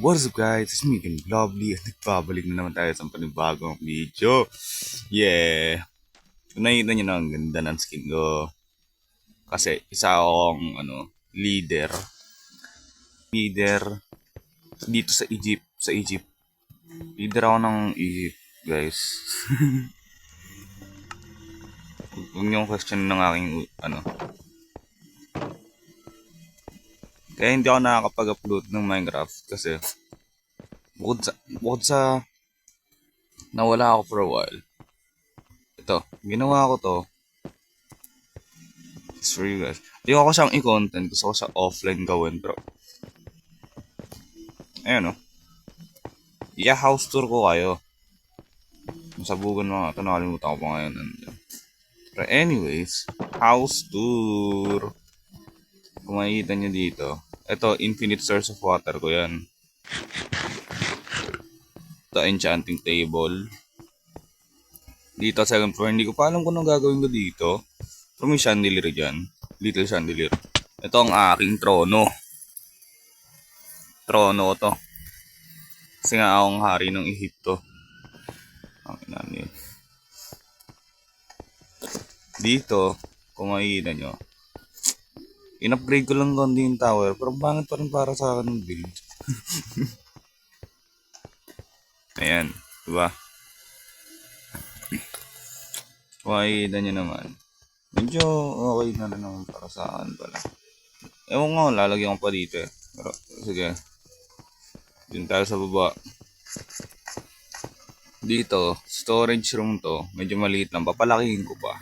What's up guys? It's me again, Lovely, at nagbabalik na naman tayo sa panibagong video. Yeah! Kung nakita nyo na ang ganda ng skin ko. Kasi isa akong leader. Leader dito sa Egypt. Sa Egypt. Leader ako ng Egypt, guys. Huwag nyo question ng aking Kaya hindi ako nakakapag-upload ng Minecraft kasi bukod sa nawala ako for a while. Ito, ginawa ko to. It's for you guys. Ayoko ko siyang i-content. Gusto ko siya offline gawin. Pero, ayun o. House tour ko kayo. Masabugan mga ito. Nakalimutan ko pa ngayon. Pero anyways, house tour. Kung makikita nyo dito. Ito, infinite source of water ko yan. Ito, enchanting table. Dito, second floor. Hindi ko pa alam kung anong gagawin ko dito. Pero may chandelier dyan. Little chandelier. Ito ang aking trono. Trono to. Kasi nga akong hari ng Ehipto. Ang inano yun. Dito, kung makikita nyo, in-upgrade ko lang konti yung tower. Pero bangit pa rin para sa akin ng build. Ayan. Diba? Kung makikita nyo naman, medyo okay na rin naman para sa akin pala. Ewan nga, lalagyan ko pa dito eh. Pero, sige. Dito tayo sa baba. Dito, storage room to. Medyo maliit lang. Papalakihin ko pa.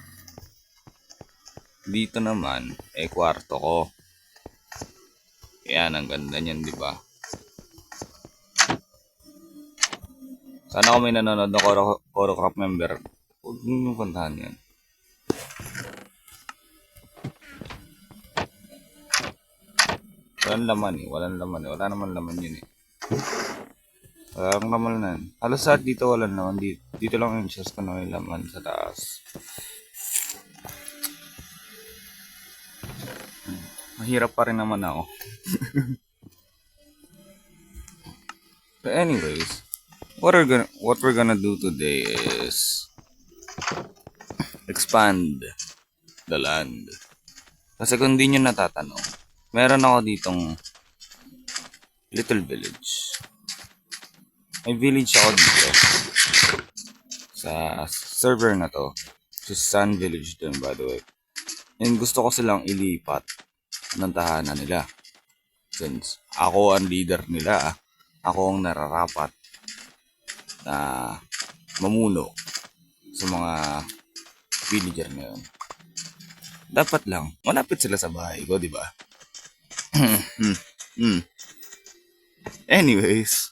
Dito naman, kwarto ko. Yan, ang ganda niyan, di ba? Sana kung may nanonood ng Korocrop member, huwag nyo puntahan yan. Walang laman eh. Wala naman laman yun eh. Walang laman na. Halos lahat dito walang laman. Dito lang yung chest ko na may laman sa taas. Mahirap pa rin naman ako. But anyways, what we're gonna do today is expand the land. Kasi kung di nyo natatanong, meron ako ditong little village. May village ako dito sa server na to. Sa Sun Village din, by the way. And gusto ko silang ilipat ng tahanan nila. Since ako ang leader nila, ako ang nararapat na mamuno sa mga villager ngayon. Dapat lang, malapit sila sa bahay ko, di ba? Anyways,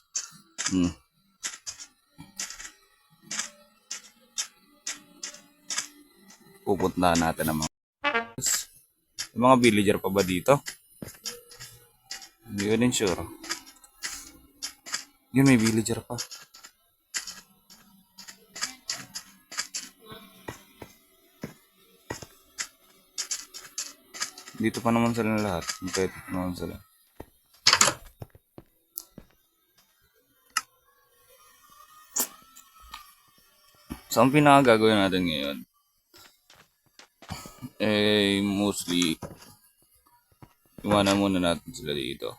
pupuntahan natin ang mga villager pa ba dito? Hindi ko din sure. Yun, may villager pa. Dito pa naman sila lahat. Dito pa naman sila. So, ang pinakagagawin natin ngayon, mostly, iwanan muna natin sila dito.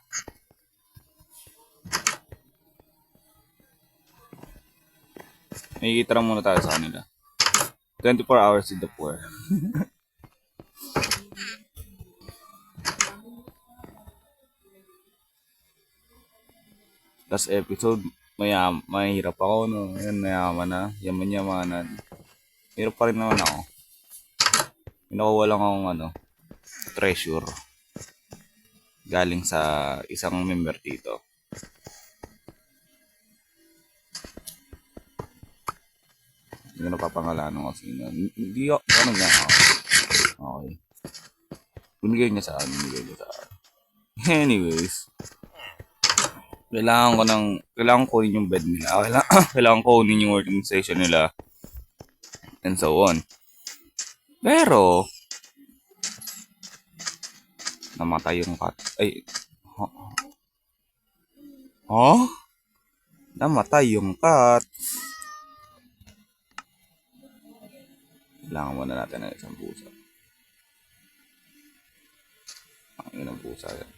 Makikita lang muna tayo sa kanila. 24 hours in the poor. Last episode, mahirap ako, no? Ayan, mayaman na. Yaman-yamanan. Hirap pa rin naman ako. Nakuha lang akong treasure. Galing sa isang member dito. Hindi ko napapangalanan ko sino. Hindi ako, nga ako. Okay. Binigay niya sa akin. Anyways. Kailangan ko kunin yung bed nila. Kailangan ko kunin yung working station nila. And so on. Pero, namatay yung cat. Ay, Oh? Namatay yung cat. Kailangan muna natin ng isang pusa. Ang inang pusa yan.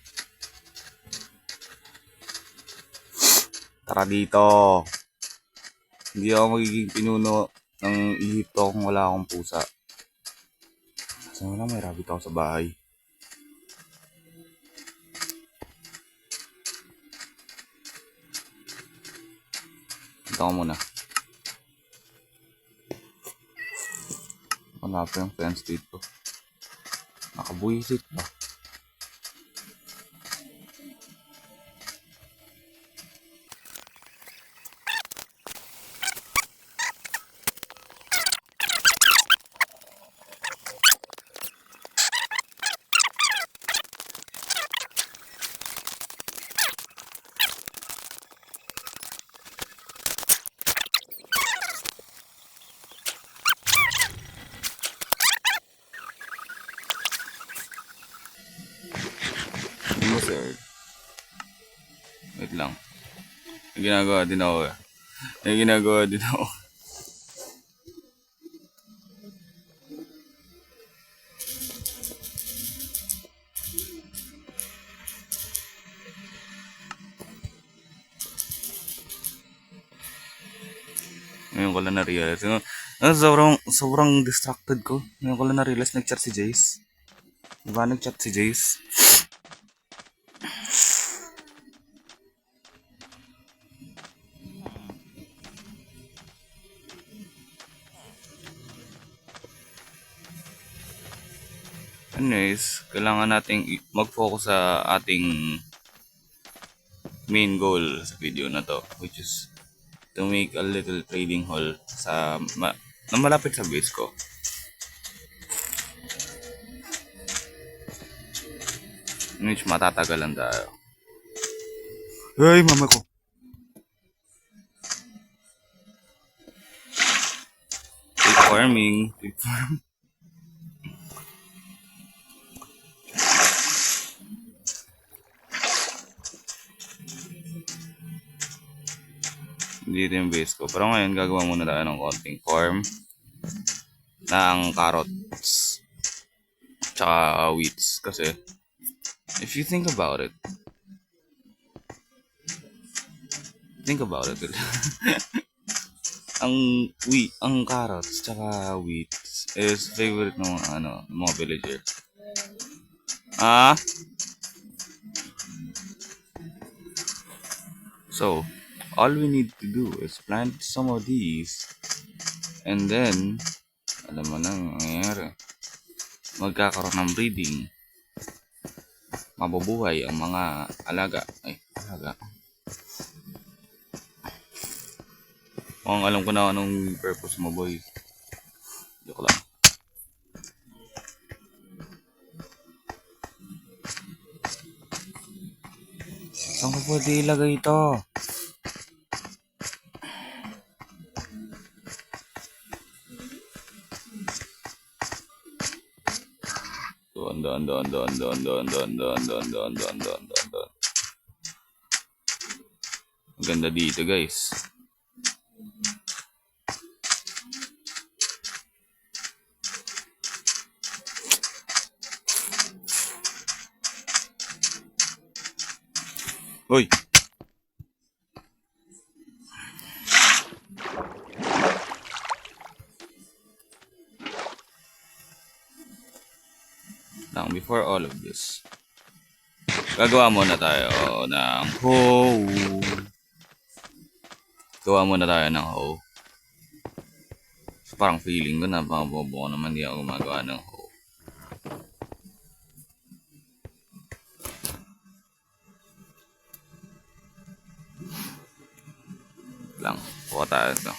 Tara dito. Hindi ako magiging pinuno ng ihip kung wala akong pusa. Kasi wala, may rabbit ako sa bahay. Ito ko muna. Hanapin yung fence dito. Nakabuisit ba? Ano sir? Wait lang. May ginagawa din ako eh. May ginagawa din ako. Ngayon ko lang na-realize. Sobrang distracted ko. Ngayon ko lang na-realize nag-chat si Jace. Diba nag-chat si Jace? Anyways, kailangan nating mag-focus sa ating main goal sa video na to, which is to make a little trading hall na malapit sa base ko. Which matatagalan tayo. Ay, mama ko. Pig farming. Pig farm. Dito yung base ko. Pero ngayon, gagawa muna tayo ng konting farm ng carrots tsaka wheats. Kasi, if you think about it, ang carrots tsaka wheats is favorite ng mga villager. So, all we need to do is plant some of these and then, alam mo nang nangyayari. Magkakaroon ng breeding. Mabubuhay ang mga alaga. Mukhang alam ko na anong purpose mo, boy. Joke lang. Saan ko pwede ilagay ito? Doon. Maganda dito, guys. Hoy! Lang, before all of this, gagawa muna tayo ng hoe. So, parang feeling ko na bobo ko naman, di ako gumagawa ng hoe. Lang, kuha tayo ito.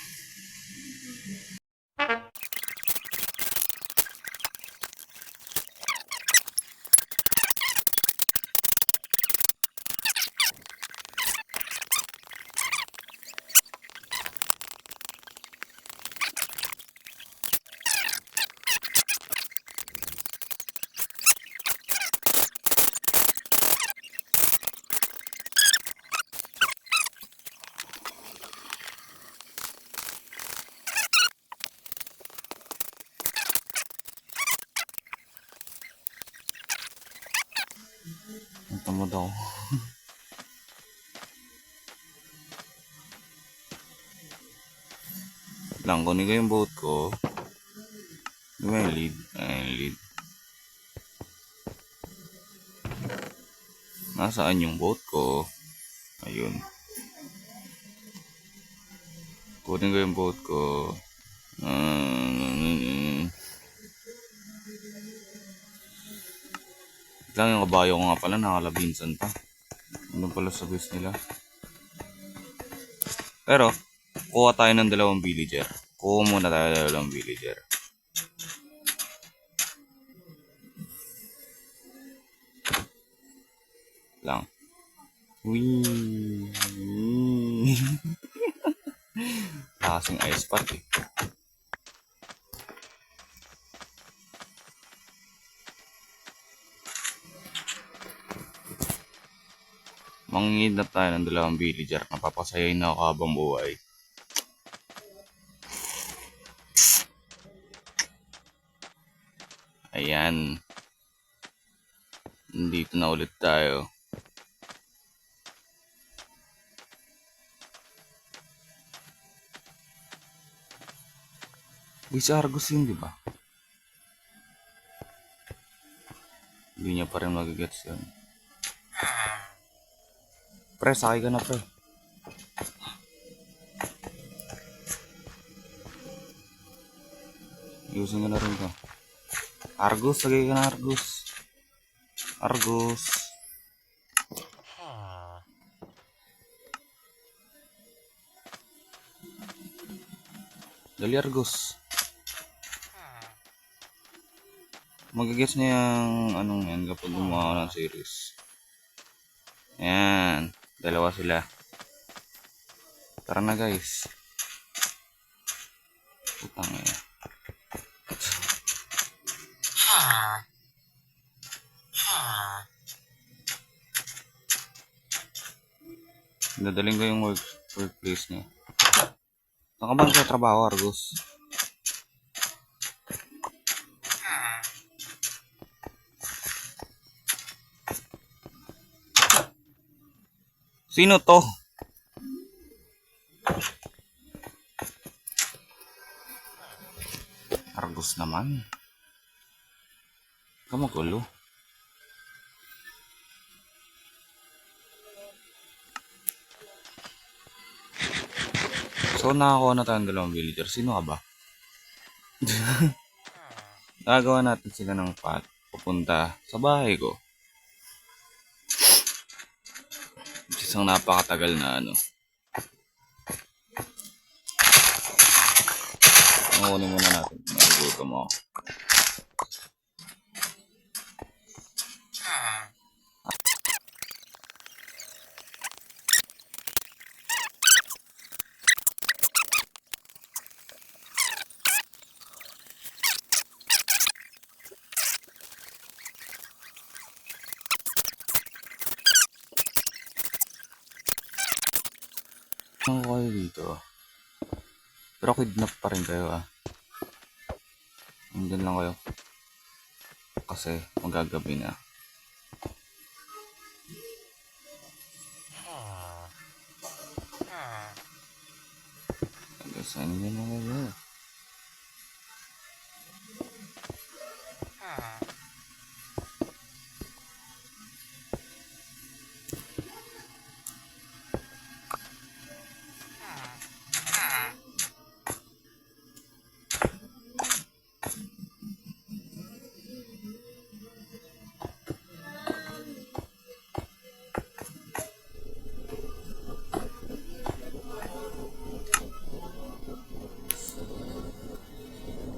Ang tamad ako. Lang, kunin ko yung boat ko. Di ba yung lead? Ay, yung lead. Nasaan yung boat ko? Ayun. Kunin ko yung boat ko. Lang yung kabayo ko nga pala, nakalabinsan pa. Ano pala sa base nila? Pero, kuha tayo ng dalawang villager. Kuha muna tayo ng dalawang villager. Lang. Wee. Kasing ice park eh. Mangingid na tayo ng dalawang villager na papasayain na ako habang buhay. Ayan. Nandito na ulit tayo. Uy, sa Argos yun, di ba? Hindi niya pa rin magigets yun. Pre, sakay ka na, pre. Ayusin ko na rin to. Argos, sagay ka na, Argos. Argos. Dali, Argos. Magigets niya yung anong yan kapag gumawa ng series. Ayan. Dalawa sila. Tara na, guys. Putang eh. Dadaling ko yung workplace niya. Saan ka ba sa trabaho, Argos? Sino to? Argos naman. Kamagulo. So, nakakuha na tayong dalawang villager. Sino ka ba? Nagawa natin sila ng path pupunta sa bahay ko. Isang napakatagal na ano. Kunin muna natin. Nagugutom ako. Saan ko kayo dito? Pero kidnap pa rin kayo ah. Nandun lang kayo. Kasi magagabi na. Saan nyo na kayo?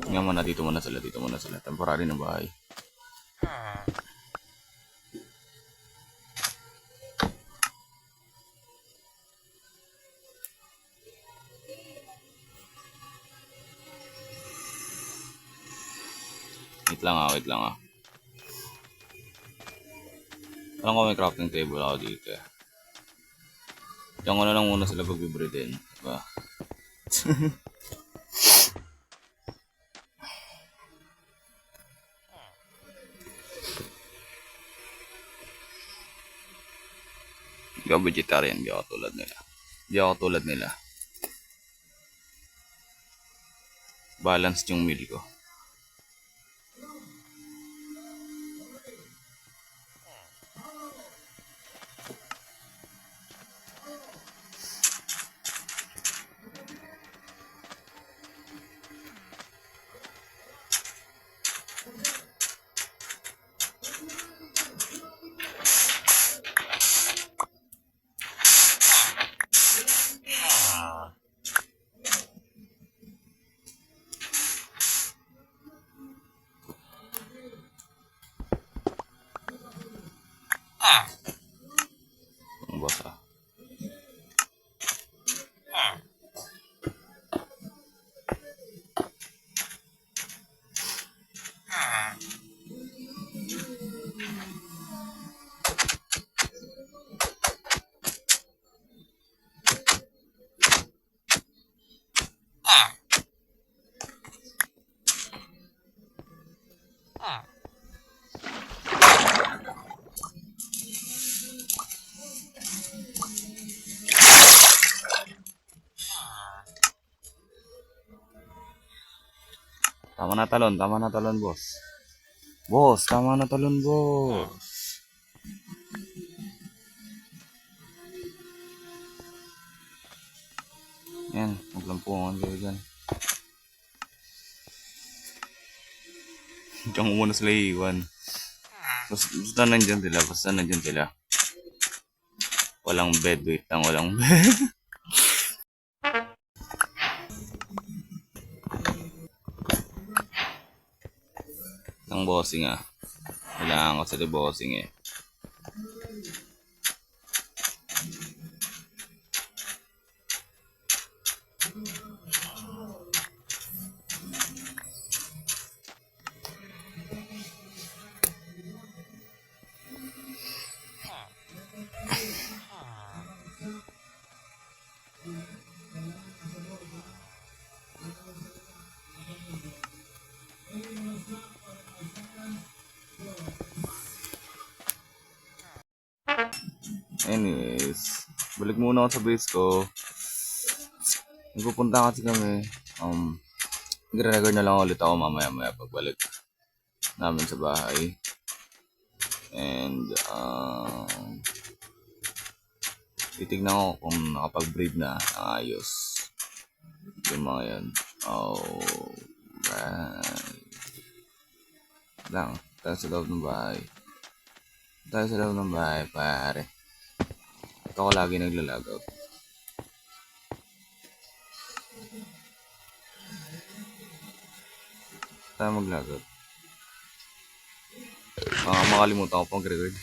Nga muna, dito muna sila, dito muna sila. Temporary na bahay. Wait lang ah, wait lang ah. Alam ko may crafting table ako dito eh. Diyan ko na lang muna sila pag-breedin. Diba? Hindi ako vegetarian, hindi ako tulad nila. Hindi ako tulad nila. Balanced yung meal ko. Ang basa. Tama na talon, boss. Boss, tama na talon, boss. Yan, maglampungan kayo dyan. Diyan ko muna sila iiwan. Basta nandyan sila. Walang bed, wait lang, walang bed. Ang bossing ah. Kailangan ko sa bossing eh. Anyways, balik muna ako sa base ko. Nagpupunta kasi kami. Nagre-record na lang ulit ako mamaya pagbalik namin sa bahay. And, titignan ko kung nakapag-breed na ayos. Yung mga yan. Alright. Lang, tayo sa loob ng bahay. Pare. Ito ko lagi naglalagaw. Tayo maglagaw. Makalimutan ko pang record.